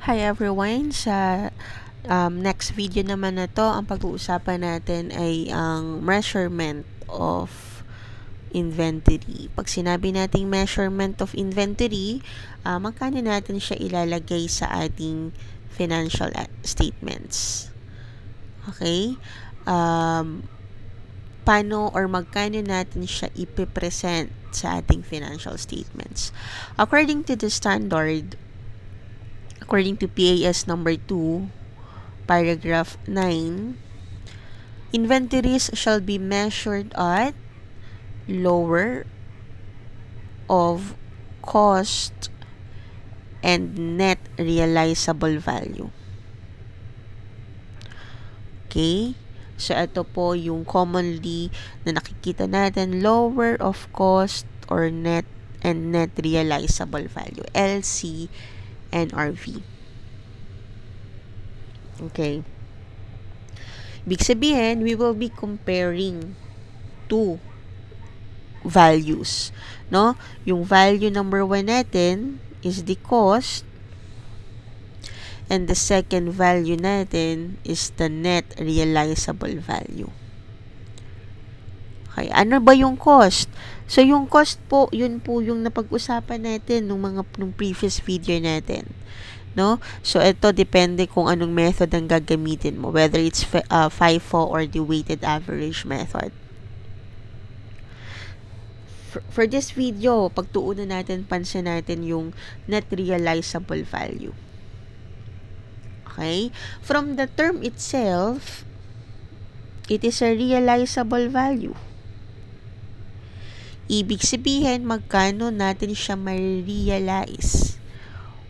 Hi everyone! Sa next video naman na to, ang pag-uusapan natin ay ang measurement of inventory. Pag sinabi nating measurement of inventory, magkano natin siya ilalagay sa ating financial statements. Okay? Paano or magkano natin siya ipipresent sa ating financial statements. According to the standard, according to PAS number 2, paragraph 9, inventories shall be measured at lower of cost and net realizable value. Okay? So, ito po yung commonly na nakikita natin, lower of cost or net and net realizable value, LC and RV. Okay. Ibig sabihin, we will be comparing two values, no? Yung value number 1 natin is the cost, and the second value natin is the net realizable value. Okay, ano ba yung cost? So, yung cost po, yun po yung napag-usapan natin nung previous video natin. No? So, ito depende kung anong method ang gagamitin mo, whether it's FIFO or the weighted average method. For this video, pagtuunan natin, pansin natin yung net realizable value. Okay? From the term itself, it is a realizable value. Ibig sabihin, magkano natin siya ma-realize.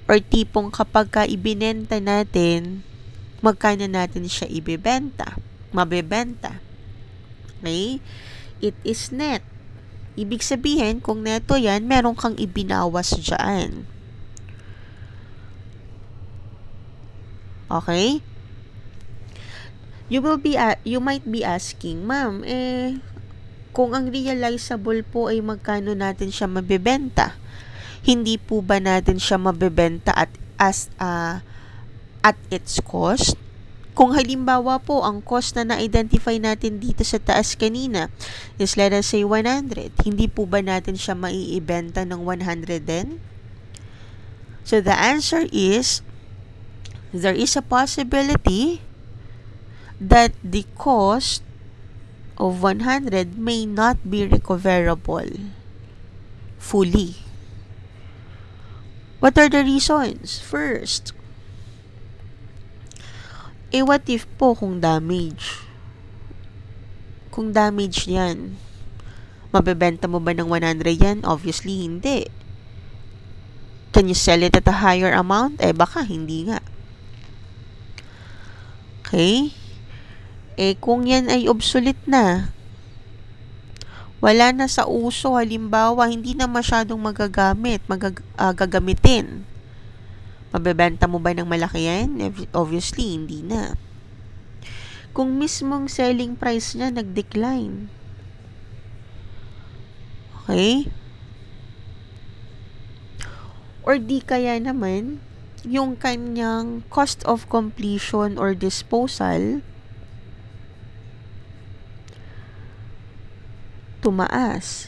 Or tipong kapag ka ibinenta natin, magkano natin siya mabebenta. Okay? It is net. Ibig sabihin, kung neto yan, meron kang ibinawas dyan. Okay? You might be asking, Ma'am, kung ang realizable po ay magkano natin siya mabebenta, hindi po ba natin siya mabebenta at its cost? Kung halimbawa po, ang cost na na-identify natin dito sa taas kanina is let us say 100, hindi po ba natin siya maiibenta ng 100 din? So the answer is, there is a possibility that the cost of 100 may not be recoverable fully. What are the reasons? First, what if po kung damage? Kung damage yan, mabebenta mo ba ng 100 yan? Obviously, hindi. Can you sell it at a higher amount? Baka hindi nga. Okay? Kung yan ay obsolete na, wala na sa uso, halimbawa, hindi na masyadong gagamitin. Mabebenta mo ba ng malaki yan? Obviously, hindi na. Kung mismong selling price niya nag-decline. Okay? Or di kaya naman, yung kanyang cost of completion or disposal tumaas.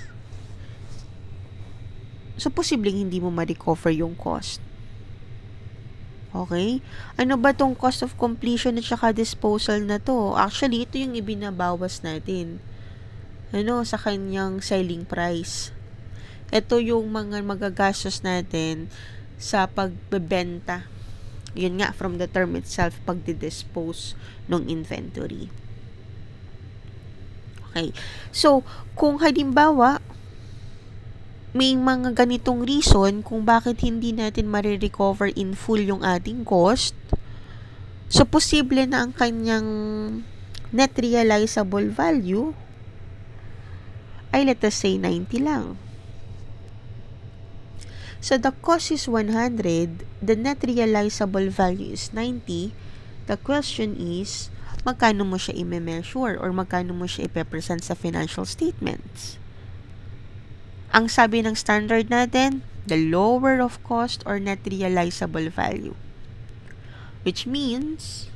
So, posibleng hindi mo ma-recover yung cost. Okay? Ano ba tong cost of completion at saka disposal na to? Actually, ito yung ibinabawas natin. Sa kanyang selling price. Ito yung mga magagastos natin sa pagbebenta. Yun nga, from the term itself, pagdidispose ng inventory. Okay. So, kung halimbawa, may mga ganitong reason kung bakit hindi natin marirecover in full yung ating cost, so posible na ang kanyang net realizable value ay let us say 90 lang. So, the cost is 100, the net realizable value is 90. The question is, magkano mo siya i-measure or magkano mo siya i-present sa financial statements? Ang sabi ng standard natin, the lower of cost or net realizable value. Which means,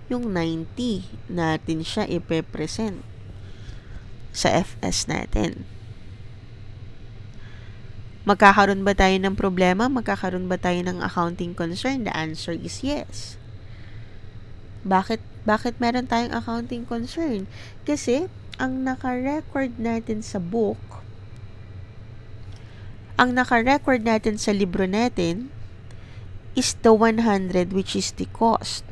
yung 90 natin siya ipe-present sa FS natin. Magkakaroon ba tayo ng problema? Magkakaroon ba tayo ng accounting concern? The answer is yes. Bakit meron tayong accounting concern? Kasi, ang naka-record natin sa book, ang naka-record natin sa libro natin, is the 100 which is the cost.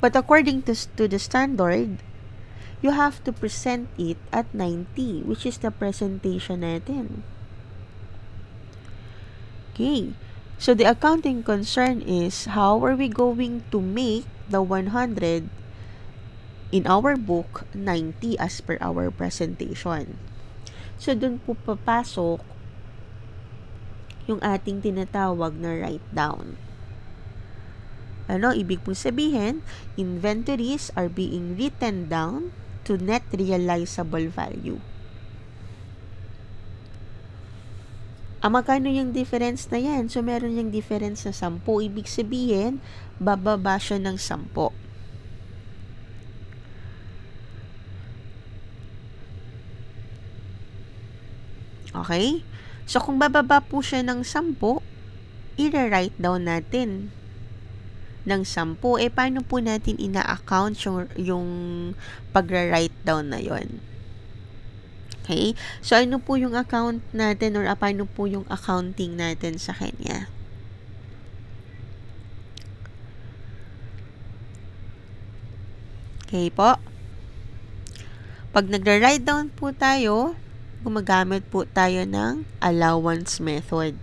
But according to the standard, you have to present it at 90, which is the presentation natin. Okay. So, the accounting concern is, how are we going to make the 100 in our book 90 as per our presentation? So, dun po papasok yung ating tinatawag na write down. Ano ibig pong sabihin? Inventories are being written down to net realizable value. Magkano yung difference na yan? So, meron yung difference na 10. Ibig sabihin, bababa siya ng 10. Okay? So, kung bababa po siya ng 10, i-write down natin ng 10. Paano po natin ina-account yung pag-write down na yon? Okay? So, ano po yung account natin or paano po yung accounting natin sa kanya? Okay po? Pag nag-write down po tayo, gumagamit po tayo ng allowance method.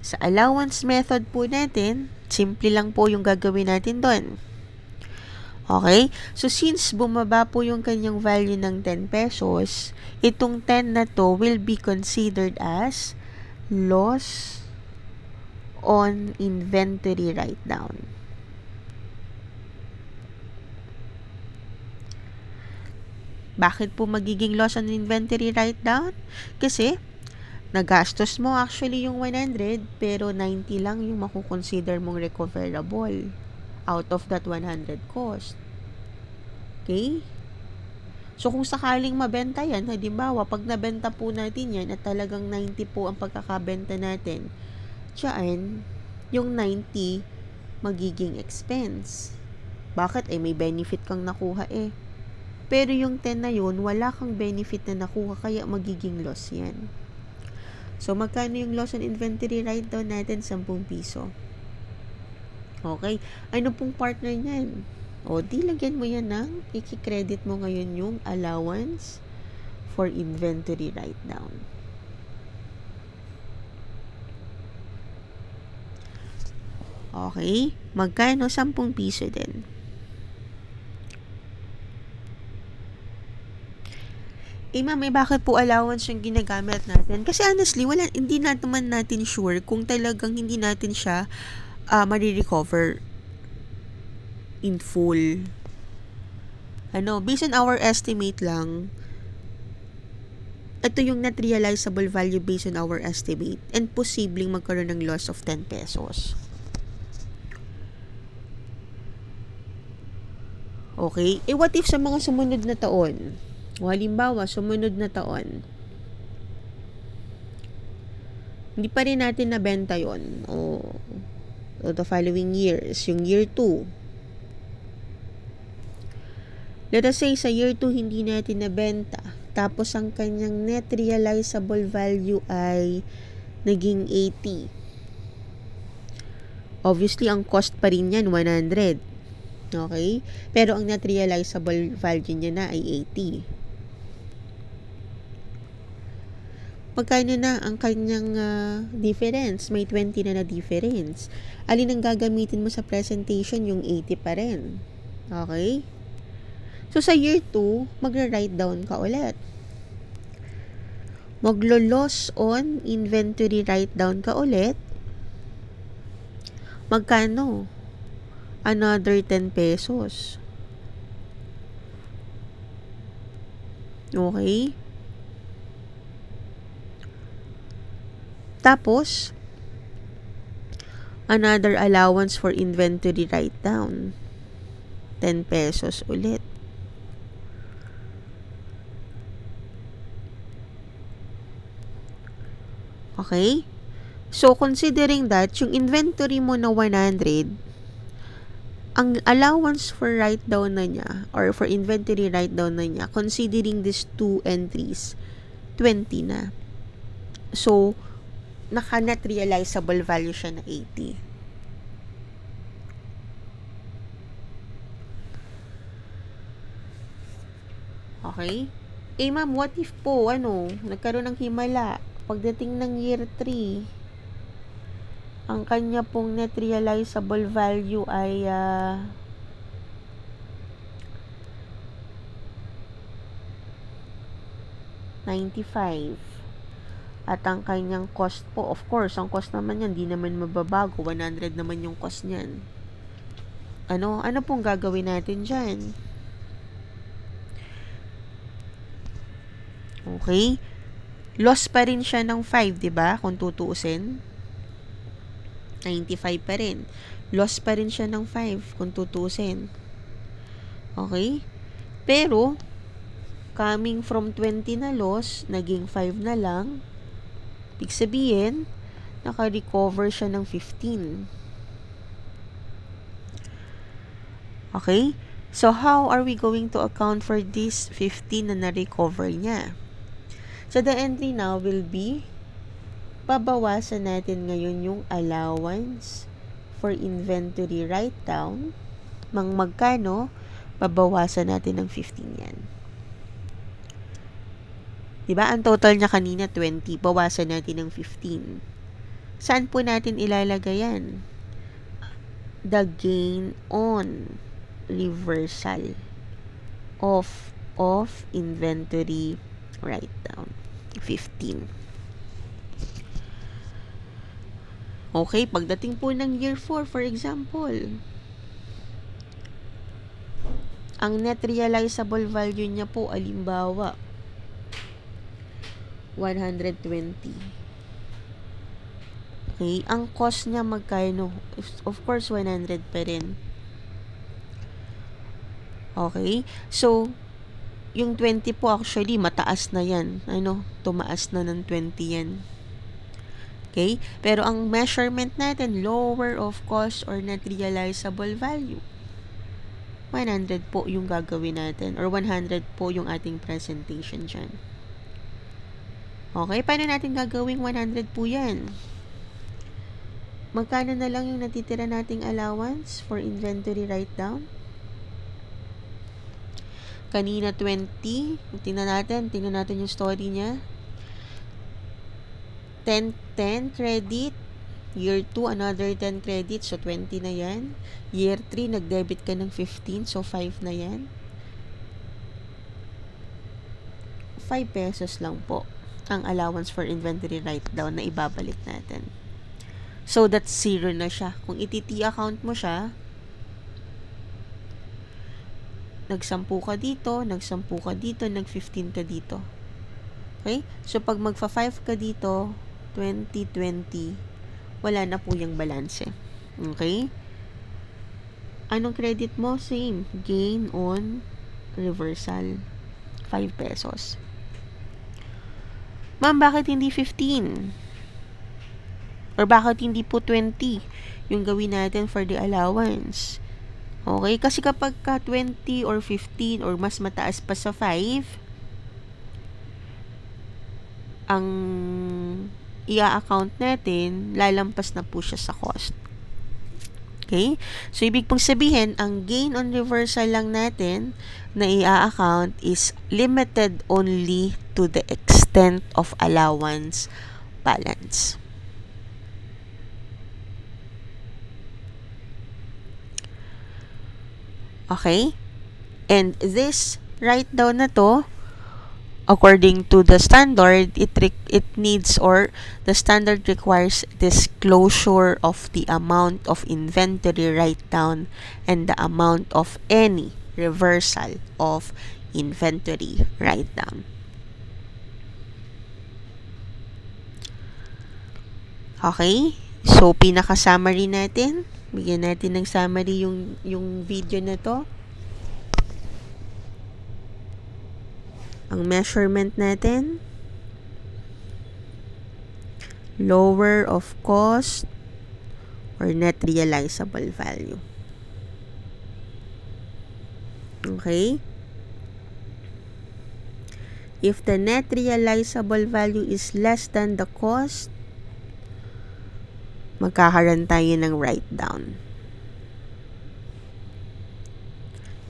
Sa allowance method po natin, simple lang po yung gagawin natin doon. Okay? So, since bumaba po yung kanyang value ng 10 pesos, itong 10 na to will be considered as loss on inventory write-down. Bakit po magiging loss on inventory write-down? Kasi, nagastos mo actually yung 100, pero 90 lang yung makukonsider mong recoverable out of that 100 cost. Okay? So, kung sakaling mabenta yan, halimbawa, pag nabenta po natin yan at talagang 90 po ang pagkakabenta natin, diyan, yung 90 magiging expense. Bakit? May benefit kang nakuha Pero yung 10 na yun, wala kang benefit na nakuha, kaya magiging loss yan. So, magkano yung loss on inventory write-down natin? 10 piso. Okay. Ano pong partner niyan? Di lagyan mo yan ng i-credit mo ngayon yung allowance for inventory write-down. Okay. Magkano? 10 piso din. Ma'am, bakit po allowance yung ginagamit natin? Kasi honestly, hindi naman natin sure kung talagang hindi natin siya marirecover in full. Based on our estimate lang, ito yung net realizable value based on our estimate, and posibleng magkaroon ng loss of 10 pesos. Okay? What if sa mga sumunod na taon? Halimbawa, sumunod na taon, hindi pa rin natin nabenta yun. The following years, yung year 2. Let us say, sa year 2, hindi natin nabenta. Tapos, ang kanyang net realizable value ay naging 80. Obviously, ang cost pa rin yan, 100. Okay? Pero, ang net realizable value niya na ay 80. Magkano na ang kanyang difference? May 20 na difference. Alin ang gagamitin mo sa presentation? Yung 80 pa rin. Okay? So, sa year 2, magra-write down ka ulit. Maglo-loss on inventory write down ka ulit. Magkano? Another 10 pesos. Okay? Tapos, another allowance for inventory write-down. 10 pesos ulit. Okay? So, considering that, yung inventory mo na 100, ang allowance for write-down na niya, or for inventory write-down na niya, considering these two entries, 20 na. So, naka-net realizable value siya na 80. Okay? Eh, ma'am, what if po, nagkaroon ng himala, pagdating ng year 3, ang kanya pong net realizable value ay 95. At ang kanyang cost po, of course, ang cost naman yan, di naman mababago. 100 naman yung cost niyan. Ano pong gagawin natin dyan? Okay? Loss pa rin siya ng 5, di ba? Kung tutuusin. 95 pa rin. Loss pa rin siya ng 5 kung tutuusin. Okay? Pero, coming from 20 na loss, naging 5 na lang. Ibig sabihin, naka-recover siya ng 15. Okay? So, how are we going to account for this 15 na na-recover niya? So, the entry now will be, babawasan natin ngayon yung allowance for inventory write-down. Magkano? Babawasan natin ng 15 yan. Diba? Ang total niya kanina 20. Bawasan natin ng 15. Saan po natin ilalagay yan? The gain on reversal of inventory write-down. 15. Okay, pagdating po ng year 4, for example, ang net realizable value niya po, alimbawa, 120. Okay, ang cost niya magkano? Of course, 100 pa rin. Okay, so, yung 20 po actually, mataas na yan. Tumaas na ng 20 yan. Okay, pero ang measurement natin, lower of cost or net realizable value. 100 po yung gagawin natin, or 100 po yung ating presentation dyan. Okay, paano natin gagawing 100 po yan? Magkano na lang yung natitira nating allowance for inventory write-down? Kanina 20. Tingnan natin yung story niya. 10 credit. Year 2, another 10 credit. So, 20 na yan. Year 3, nag-debit ka ng 15. So, 5 na yan. 5 pesos lang po ang allowance for inventory write-down na ibabalik natin. So, that's 0 na siya. Kung iti-T account mo siya, nag-10 ka dito, nag-10 ka dito, nag-15 ka dito. Okay? So, pag magfa-5 ka dito, 20, wala na po yung balance. Okay? Anong credit mo? Same. Gain on reversal. 5 pesos. Ma'am, bakit hindi 15? Or bakit hindi po 20 yung gawin natin for the allowance? Okay? Kasi kapag ka 20 or 15 or mas mataas pa sa 5, ang i-account natin, lalampas na po siya sa cost. Okay? So, ibig pong sabihin, ang gain on reversal lang natin na i-account is limited only to the extent of allowance balance. Okay? And this write-down na to, according to the standard, it needs, or the standard requires, disclosure of the amount of inventory write-down and the amount of any reversal of inventory write-down. Okay? So, pinaka-summary natin. Bigyan natin ng summary yung video na to. Ang measurement natin, lower of cost or net realizable value. Okay? If the net realizable value is less than the cost, magkakaroon tayo ng write-down.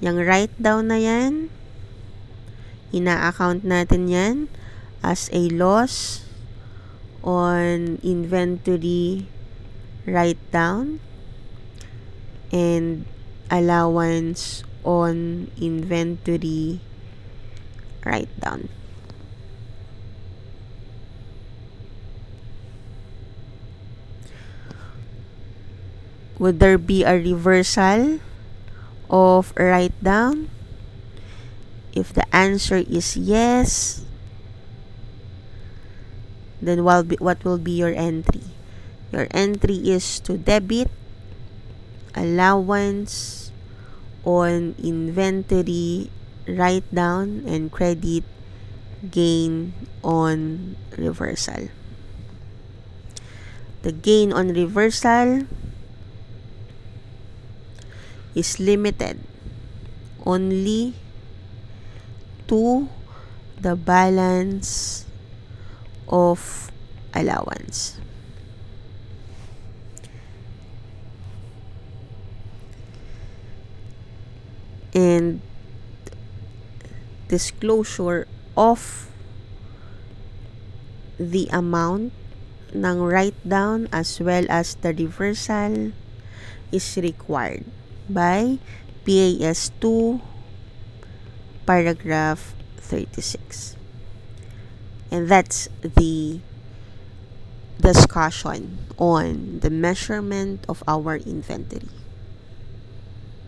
Yung write-down na yan, ina-account natin yan as a loss on inventory write-down and allowance on inventory write-down. Would there be a reversal of write-down? If the answer is yes, then what will be your entry? Your entry is to debit allowance on inventory write-down and credit gain on reversal. The gain on reversal is limited only to the balance of allowance. And disclosure of the amount ng write-down as well as the reversal is required by PAS 2 paragraph 36. And that's the discussion on the measurement of our inventory.